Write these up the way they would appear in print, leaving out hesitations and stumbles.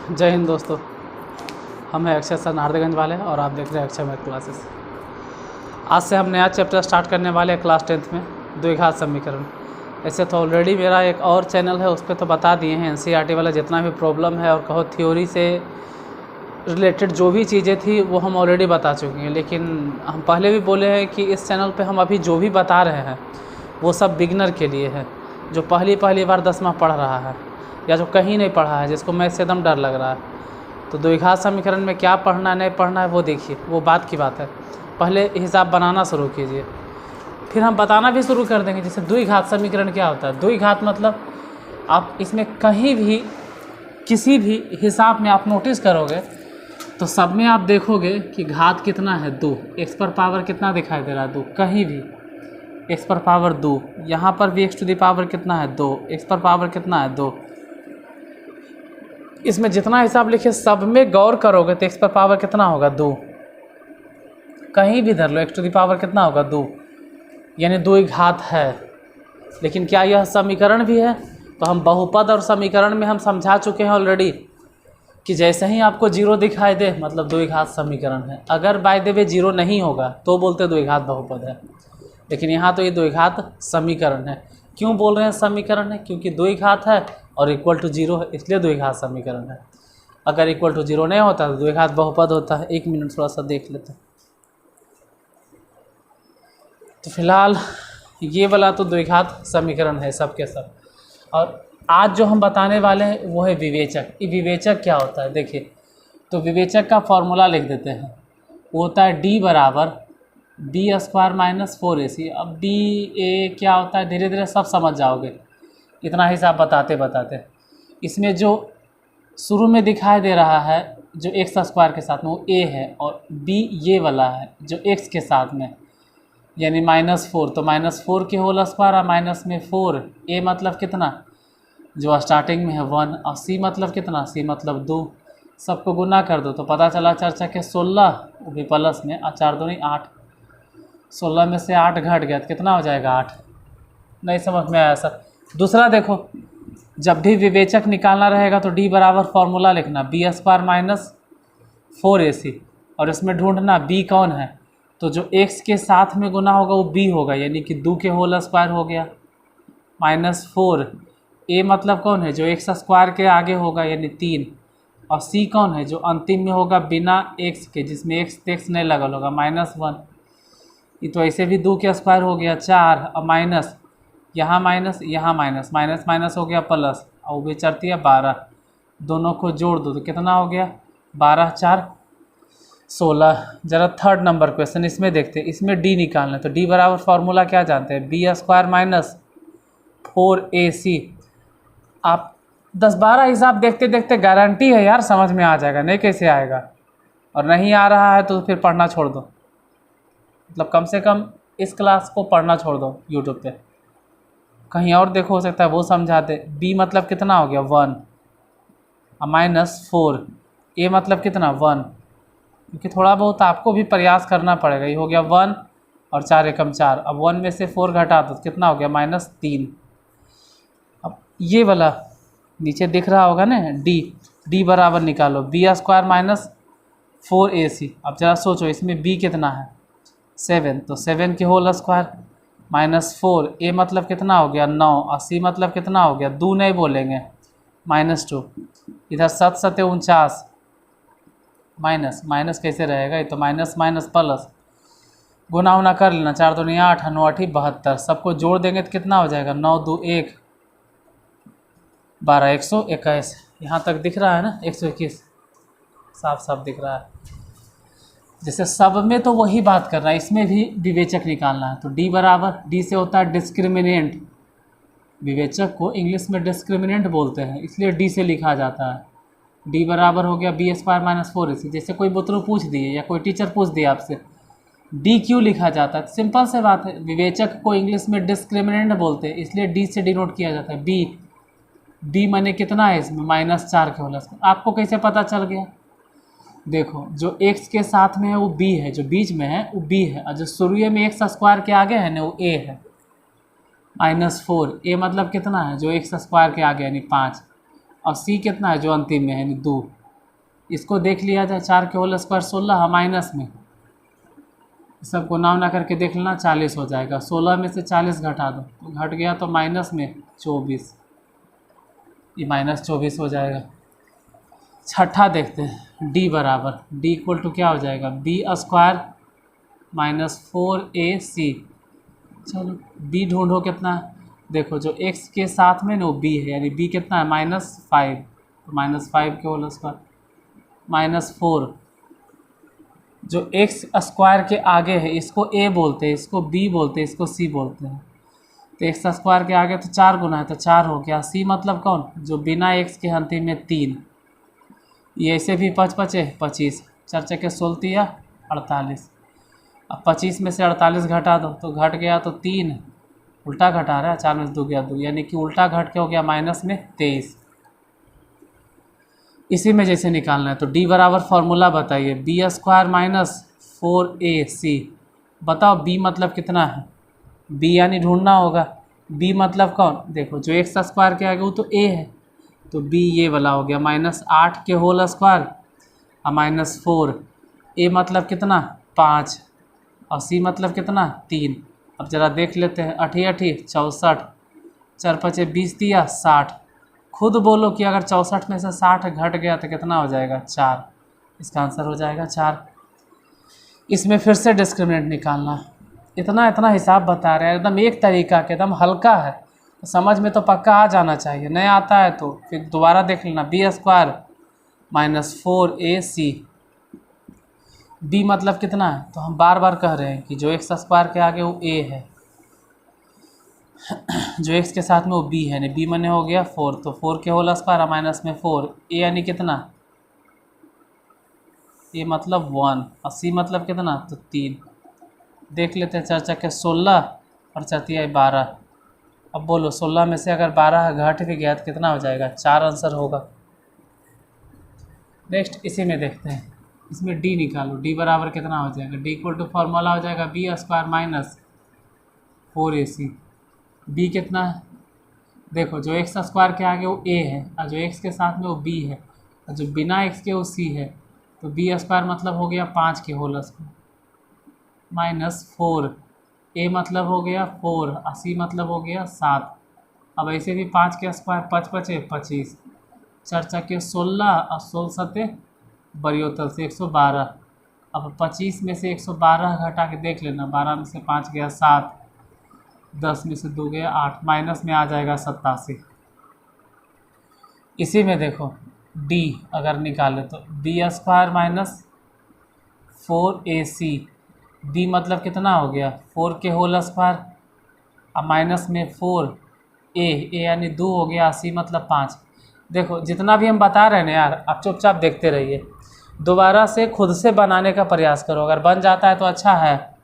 जय हिंद दोस्तों। हम हैं अक्षय सर नारदेगंज वाले और आप देख रहे हैं अक्षय मैथ क्लासेस। आज से हम नया चैप्टर स्टार्ट करने वाले हैं क्लास 10th में, द्विघात समीकरण। ऐसे तो ऑलरेडी मेरा एक और चैनल है, उस पर तो बता दिए हैं एनसीईआरटी वाला जितना भी प्रॉब्लम है और कहो थ्योरी से रिलेटेड जो भी चीज़ें थी वो हम ऑलरेडी बता चुके हैं। लेकिन हम पहले भी बोले हैं कि इस चैनल पे हम अभी जो भी बता रहे हैं वो सब बिगनर के लिए है, जो पहली बार 10वां पढ़ रहा है या जो कहीं नहीं पढ़ा है, जिसको मैथ से एकदम डर लग रहा है। तो द्विघात समीकरण में क्या पढ़ना नहीं पढ़ना है वो देखिए, वो बात की बात है। पहले हिसाब बनाना शुरू कीजिए, फिर हम बताना भी शुरू कर देंगे। जैसे द्विघात समीकरण क्या होता है। द्विघात मतलब आप इसमें कहीं भी किसी भी हिसाब में आप नोटिस करोगे तो सब में आप देखोगे कि घात कितना है 2, एक्स पर पावर कितना दिखाई दे रहा है 2, कहीं भी एक्स पर पावर 2, यहाँ पर भी एक्स टू दी पावर कितना है 2, एक्स पर पावर कितना है 2। इसमें जितना हिसाब लिखे सब में गौर करोगे तो एक्स पर पावर कितना होगा 2, कहीं भी धर लो एक्स टू दी पावर कितना होगा 2, यानी द्विघात है। लेकिन क्या यह समीकरण भी है? तो हम बहुपद और समीकरण में हम समझा चुके हैं ऑलरेडी कि जैसे ही आपको जीरो दिखाई दे मतलब द्विघात समीकरण है। अगर बाय द वे जीरो नहीं होगा तो बोलते द्विघात बहुपद है, लेकिन यहाँ तो ये द्विघात समीकरण है। क्यों बोल रहे हैं समीकरण है? क्योंकि द्विघात है और इक्वल टू जीरो है, इसलिए द्विघात समीकरण है। अगर इक्वल टू जीरो नहीं होता तो द्विघात बहुपद होता है। 1 मिनट थोड़ा सा देख लेते हैं। तो फिलहाल ये वाला तो द्विघात समीकरण है सब के सब। और आज जो हम बताने वाले हैं वो है विवेचक। ये विवेचक क्या होता है देखिए, तो विवेचक का फॉर्मूला लिख देते हैं। वो होता है d बराबर b² माइनस 4ac। अब d a क्या होता है धीरे धीरे सब समझ जाओगे, इतना हिसाब बताते बताते। इसमें जो शुरू में दिखाई दे रहा है जो x² के साथ में वो a है, और b ये वाला है जो x के साथ में, यानी -4। तो -4 के होल स्क्वायर और माइनस में 4। a मतलब कितना जो स्टार्टिंग में है 1, और c मतलब कितना, c मतलब 2। सबको गुना कर दो तो पता चला 4 चक्के 16, वो भी प्लस में, और 4 दूनी 8। 16 में से 8 घट गया तो कितना हो जाएगा 8। नहीं समझ में आया सर? दूसरा देखो, जब भी विवेचक निकालना रहेगा तो d बराबर फॉर्मूला लिखना b² माइनस 4ac, और इसमें ढूंढना b कौन है। तो जो x के साथ में गुना होगा वो b होगा, यानी कि 2 के होल स्क्वायर हो गया -4। a मतलब कौन है जो x² के आगे होगा यानी 3, और c कौन है जो अंतिम में होगा बिना x के, जिसमें x नहीं लगल होगा -1। ये तो ऐसे भी 2 के स्क्वायर हो गया 4, और माइनस यहाँ माइनस माइनस हो गया प्लस, और वो भी चढ़ती है 12। दोनों को जोड़ दो तो कितना हो गया 12 4 16। जरा थर्ड नंबर क्वेश्चन इसमें देखते हैं, इसमें d निकालना है। तो d बराबर फार्मूला क्या जानते हैं, b² माइनस 4ac। आप 10-12 हिसाब देखते देखते गारंटी है यार समझ में आ जाएगा, नहीं कैसे आएगा। और नहीं आ रहा है तो फिर पढ़ना छोड़ दो, मतलब कम से कम इस क्लास को पढ़ना छोड़ दो यूट्यूब पे, कहीं और देखो हो सकता है वो समझाते। b मतलब कितना हो गया 1 और -4, a मतलब कितना 1, क्योंकि थोड़ा बहुत आपको भी प्रयास करना पड़ेगा। ये हो गया 1 और 4 एकम 4, अब 1 में से 4 घटा दो तो कितना हो गया -3। अब ये वाला नीचे दिख रहा होगा ना d बराबर निकालो b² माइनस 4ac। अब जरा सोचो इसमें b कितना है 7, तो 7 के होल स्क्वायर -4, a मतलब कितना हो गया 9, और c मतलब कितना हो गया 2 नहीं बोलेंगे -2। इधर 7 7 49, माइनस कैसे रहेगा, ये तो माइनस प्लस। गुना उना कर लेना, 4 दूनी 8, 9 8 72। सबको जोड़ देंगे तो कितना हो जाएगा 9 2 1 12, 121। यहाँ तक दिख रहा है ना 121, साफ दिख रहा है। जैसे सब में तो वही बात करना है, इसमें भी विवेचक निकालना है। तो d बराबर, d से होता है डिस्क्रिमिनेंट। विवेचक को इंग्लिश में डिस्क्रिमिनेंट बोलते हैं, इसलिए d से लिखा जाता है। d बराबर हो गया b² माइनस 4ac। जैसे कोई बुतरू पूछ दिए या कोई टीचर पूछ दिया आपसे d क्यों लिखा जाता है, सिंपल से बात है, विवेचक को इंग्लिश में डिस्क्रिमिनेंट बोलते हैं, इसलिए d से डिनोट किया जाता है। b माने कितना है इसमें -4 के होल स्क्वायर। आपको कैसे पता चल गया, देखो जो x के साथ में है वो b है, जो बीच में है वो b है, और जो शुरू में x² के आगे है ना वो a है -4। a मतलब कितना है जो x² के आगे यानी 5, और सी कितना है जो अंतिम में है यानी 2। इसको देख लिया जाए, 4 के होल स्क्वायर 16 माइनस में, सबको नाम ना करके देख लेना, 40 हो जाएगा। 16 में से 40 घटा दो तो घट गया तो माइनस में 24, ये माइनस 24 हो जाएगा। छठा देखते हैं, डी बराबर, डी इक्वल टू क्या हो जाएगा, बी स्क्वायर माइनस 4ac। चलो बी ढूंढो कितना है, देखो जो x के साथ में ना वो b है, यानी b कितना है -5, तो -5 के होल स्क्वायर -4। जो x स्क्वायर के आगे है इसको a बोलते हैं, इसको b बोलते हैं, इसको c बोलते हैं। तो x स्क्वायर के आगे तो 4 गुना है तो 4 हो गया। c मतलब कौन, जो बिना x के अंतिम में 3, ये ऐसे भी 5 बचे 25, 4 चक्के 16 या 48। अब 25 में से 48 घटा दो तो घट गया तो 3, उल्टा घटा रहा है, 4 में से 2 गया 2, यानी कि उल्टा घट के हो गया माइनस में 23। इसी में जैसे निकालना है तो d बराबर फॉर्मूला बताइए, बी स्क्वायर माइनस 4ac। बताओ b मतलब कितना है, b यानी ढूंढना होगा, b मतलब कौन, देखो जो x स्क्वायर के आगे वो तो a है, तो b ये वाला हो गया -8 के होल स्क्वायर और -4। a मतलब कितना 5 और c मतलब कितना 3। अब ज़रा देख लेते हैं, 8 8 64, 4 5 20 दिया 60। खुद बोलो कि अगर 64 में से 60 घट गया तो कितना हो जाएगा 4, इसका आंसर हो जाएगा 4। इसमें फिर से डिस्क्रिमिनेंट निकालना, इतना इतना हिसाब बता रहे हैं, एकदम एक तरीका के, एकदम हल्का है, तो समझ में तो पक्का आ जाना चाहिए। नहीं आता है तो फिर दोबारा देख लेना, B square minus 4ac। b मतलब कितना है, तो हम बार बार कह रहे हैं कि जो x स्क्वायर के आगे वो a है, जो x के साथ में वो b है, यानी b मने हो गया 4, तो 4 के होल स्क्वायर माइनस में 4, a यानी कितना, a मतलब 1 और c मतलब कितना तो 3। देख लेते हैं, 4 चक्के 16 और 4 12। अब बोलो 16 में से अगर 12 घट भी गया तो कितना हो जाएगा 4, आंसर होगा। नेक्स्ट इसी में देखते हैं, इसमें d निकालो, d बराबर कितना हो जाएगा, d इक्वल टू फॉर्मूला हो जाएगा B square minus 4ac। b कितना है, देखो जो x स्क्वायर के आगे वो a है और जो x के साथ में वो b है और जो बिना x के वो c है, तो b स्क्वायर मतलब हो गया 5 के होल स्क्वायर माइनस 4, a मतलब हो गया 4 और c मतलब हो गया 7। अब ऐसे भी 5 के स्क्वायर 5 बचे 25, 4 चक्के 16 और 16 सत्ते बरियोतल से 112। अब 25 में से 112 घटा के देख लेना, 12 में से 5 गया 7, 10 में से 2 गया 8, माइनस में आ जाएगा 87। इसी में देखो d अगर निकाले तो B square minus 4ac, d मतलब कितना हो गया 4 के होल स्क्वायर और माइनस में 4a यानी 2 हो गया, c मतलब 5। देखो जितना भी हम बता रहे हैं ना यार, आप चुपचाप देखते रहिए, दोबारा से खुद से बनाने का प्रयास करो, अगर बन जाता है तो अच्छा है,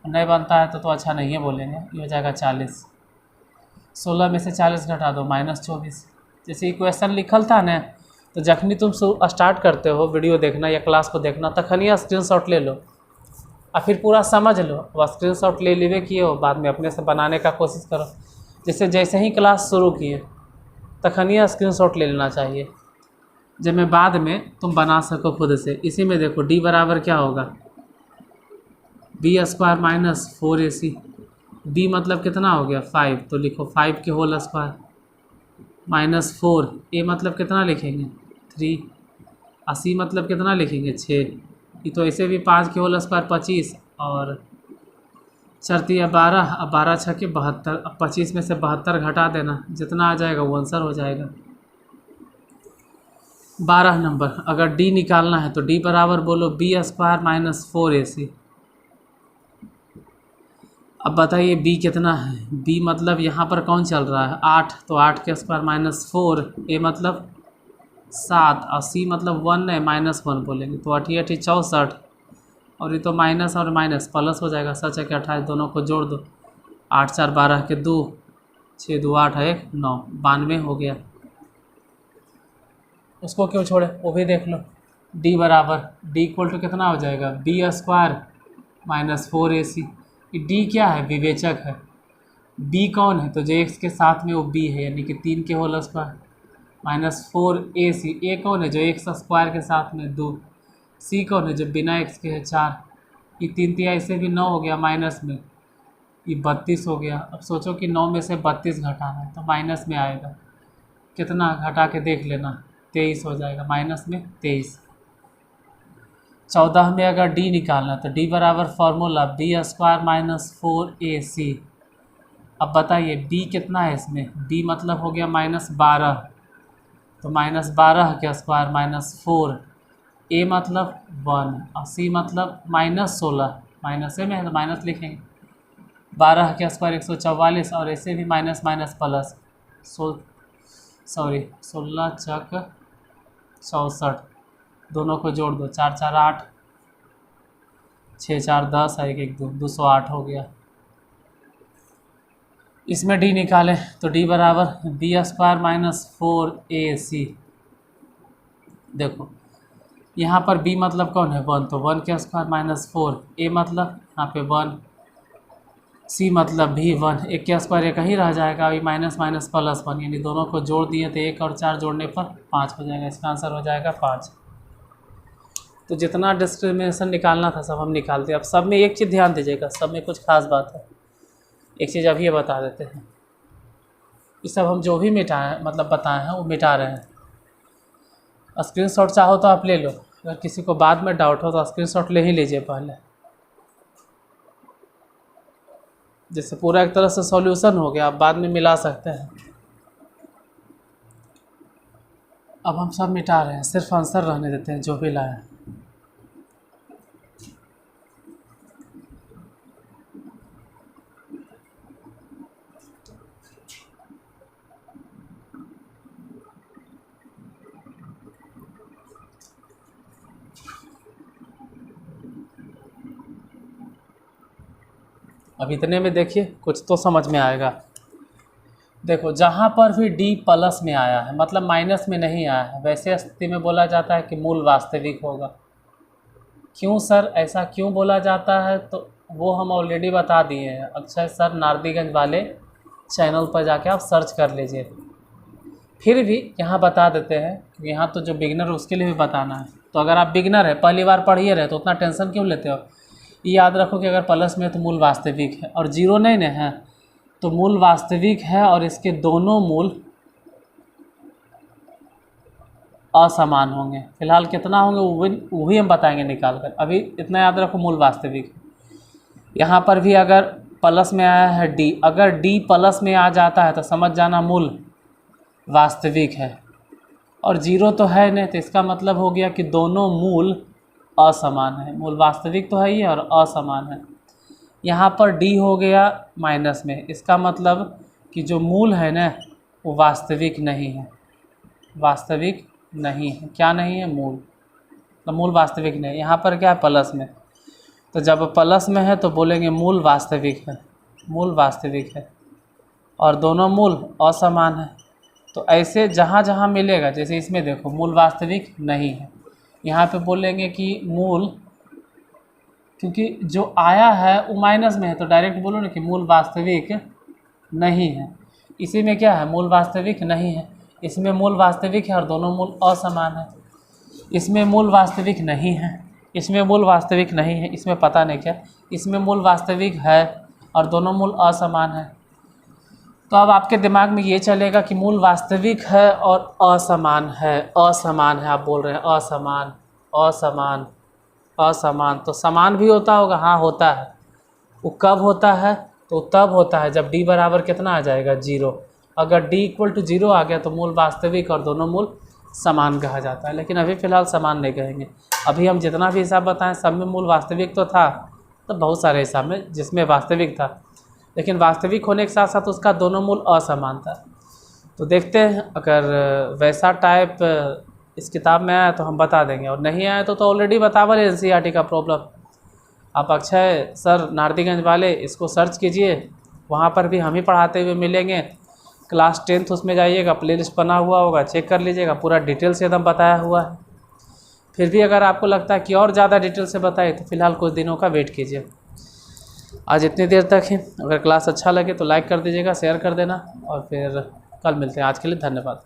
नहीं बनता है तो अच्छा नहीं है बोलेंगे। ये हो जाएगा 40, 16 में से 40 घटा दो -24। जैसे इक्वेशन लिखल था ना, तो जखनी तुम स्टार्ट करते हो वीडियो देखना या क्लास को देखना, तखनिया स्क्रीनशॉट ले लो और फिर पूरा समझ लो, वह स्क्रीनशॉट ले लेवे किए हो, बाद में अपने से बनाने का कोशिश करो। जैसे ही क्लास शुरू किए तखनिया स्क्रीनशॉट ले लेना चाहिए, जब मैं बाद में तुम बना सको खुद से। इसी में देखो d बराबर क्या होगा, B square minus 4ac। b मतलब कितना हो गया 5, तो लिखो 5 के होल स्क्वायर माइनस 4, a मतलब कितना लिखेंगे 3 और c मतलब कितना लिखेंगे 6। ये तो ऐसे भी 5 के होल स्क्वायर 25 और 4 12, अब 12 6 के 72। अब 25 में से 72 घटा देना, जितना आ जाएगा वो आंसर हो जाएगा। 12 नंबर अगर d निकालना है तो d बराबर बोलो बी स्क्वायर माइनस 4ac। अब बताइए b कितना है, b मतलब यहाँ पर कौन चल रहा है 8, तो 8 के स्क्वायर माइनस 4, a मतलब 7 और c मतलब 1 है -1 बोलेंगे, तो 8 8 64 और ये तो माइनस और माइनस प्लस हो जाएगा, 7 6 28 दोनों को जोड़ दो, 8 4 12 के 2, 6 2 8 1 9, 92 हो गया। उसको क्यों छोड़े, वो भी देख लो। d बराबर d इक्वल टू कितना हो जाएगा B square minus 4ac। d क्या है, विवेचक है। b कौन है, तो जो x के साथ में वो b है, यानी कि 3 के होल स्क्वायर -4AC। ए कौन है जो एक्स स्क्वायर के साथ में 2, सी कौन है जो बिना एक्स के है 4, ये 3 तिया ऐसे भी 9 हो गया माइनस में, ये 32 हो गया। अब सोचो कि 9 में से 32 घटाना है तो माइनस में आएगा, कितना घटा के देख लेना, 23 हो जाएगा, माइनस में 23। 14 में अगर डी निकालना तो डी बराबर फार्मूला b² - 4ac। अब बताइए b कितना है इसमें, b मतलब हो गया -12, तो -12 के स्क्वायर -4, a मतलब 1 और c मतलब -16, माइनस में है तो माइनस लिखेंगे, 12 के स्क्वायर 144 और ऐसे भी माइनस माइनस प्लस, 16 चक 64, दोनों को जोड़ दो, 4 4 8, 6 4 10 और 1 1 2, 208 हो गया। इसमें d निकालें तो d बराबर b² - 4ac। देखो यहाँ पर b मतलब कौन है 1, तो 1 के स्क्वायर -4, a मतलब यहाँ पे 1, c मतलब भी 1, 1 के स्क्वायर एक ही रह जाएगा, अभी माइनस माइनस प्लस 1, यानी दोनों को जोड़ दिए तो 1 और 4 जोड़ने पर 5 हो जाएगा, इसका आंसर हो जाएगा 5। तो जितना डिस्क्रिमिनेशन निकालना था सब हम निकालते हैं। अब सब में एक चीज़ ध्यान दीजिएगा, सब में कुछ खास बात है, एक चीज़ अभी ये बता देते हैं, ये सब हम जो भी मिटाएं मतलब बताए हैं वो मिटा रहे हैं। स्क्रीनशॉट चाहो तो आप ले लो, अगर किसी को बाद में डाउट हो तो स्क्रीनशॉट ले ही लीजिए पहले, जिससे पूरा एक तरह से सॉल्यूशन हो गया, आप बाद में मिला सकते हैं। अब हम सब मिटा रहे हैं, सिर्फ आंसर रहने देते हैं जो भी लाए। अब इतने में देखिए कुछ तो समझ में आएगा। देखो जहाँ पर भी d प्लस में आया है मतलब माइनस में नहीं आया है, वैसे स्थिति में बोला जाता है कि मूल वास्तविक होगा। क्यों सर ऐसा क्यों बोला जाता है, तो वो हम ऑलरेडी बता दिए हैं, अक्षय सर नारदीगंज वाले चैनल पर जाके आप सर्च कर लीजिए। फिर भी यहाँ बता देते हैं, यहाँ तो जो बिगनर उसके लिए भी बताना है। तो अगर आप बिगनर है, पहली बार पढ़िए रहे, तो उतना टेंशन क्यों लेते हो। ये याद रखो कि अगर प्लस में तो मूल वास्तविक है और जीरो नहीं ना है तो मूल वास्तविक है और इसके दोनों मूल असमान होंगे। फिलहाल कितना होंगे वो भी हम बताएंगे निकाल कर, अभी इतना याद रखो मूल वास्तविक। यहाँ पर भी अगर प्लस में आया है d, अगर d प्लस में आ जाता है तो समझ जाना मूल वास्तविक है, और जीरो तो है नहीं तो इसका मतलब हो गया कि दोनों मूल असमान है। मूल वास्तविक तो है ही और असमान है। यहाँ पर d हो गया माइनस में, इसका मतलब कि जो मूल है ना वो वास्तविक नहीं है, वास्तविक नहीं है। क्या नहीं है, मूल, तो मूल वास्तविक नहीं। यहाँ पर क्या है प्लस में, तो जब प्लस में है तो बोलेंगे मूल वास्तविक है, मूल वास्तविक है और दोनों मूल असमान है। तो ऐसे जहाँ जहाँ मिलेगा, जैसे इसमें देखो मूल वास्तविक नहीं है, यहाँ पे बोलेंगे कि मूल, क्योंकि जो आया है वो माइनस में है तो डायरेक्ट बोलो ना कि मूल वास्तविक नहीं है। इसी में क्या है, मूल वास्तविक नहीं है, इसमें मूल वास्तविक है और दोनों मूल असमान है। इसमें मूल वास्तविक नहीं है, इसमें मूल वास्तविक नहीं है, इसमें पता नहीं क्या, इसमें मूल वास्तविक है और दोनों मूल असमान है। तो अब आपके दिमाग में ये चलेगा कि मूल वास्तविक है और असमान है, असमान है, आप बोल रहे हैं असमान असमान असमान, तो समान भी होता होगा, हाँ होता है। वो कब होता है, तो तब होता है जब d बराबर कितना आ जाएगा, 0। अगर d = 0 आ गया तो मूल वास्तविक और दोनों मूल समान कहा जाता है। लेकिन अभी फ़िलहाल समान नहीं कहेंगे, अभी हम जितना भी हिसाब बताएं सब में मूल वास्तविक तो था, तो बहुत सारे हिसाब में जिसमें वास्तविक था, लेकिन वास्तविक होने के साथ साथ उसका दोनों मूल असमान था। तो देखते हैं अगर वैसा टाइप इस किताब में आया तो हम बता देंगे, और नहीं आया तो ऑलरेडी बतावल है NCERT का प्रॉब्लम। आप अक्षय सर नारदीगंज वाले इसको सर्च कीजिए, वहाँ पर भी हम ही पढ़ाते हुए मिलेंगे। क्लास 10th उसमें जाइएगा, प्लेलिस्ट बना हुआ होगा, चेक कर लीजिएगा, पूरा डिटेल से एकदम बताया हुआ है। फिर भी अगर आपको लगता है कि और ज़्यादा डिटेल से बताए तो फ़िलहाल कुछ दिनों का वेट कीजिए। आज इतनी देर तक ही, अगर क्लास अच्छा लगे तो लाइक कर दीजिएगा, शेयर कर देना, और फिर कल मिलते हैं। आज के लिए धन्यवाद।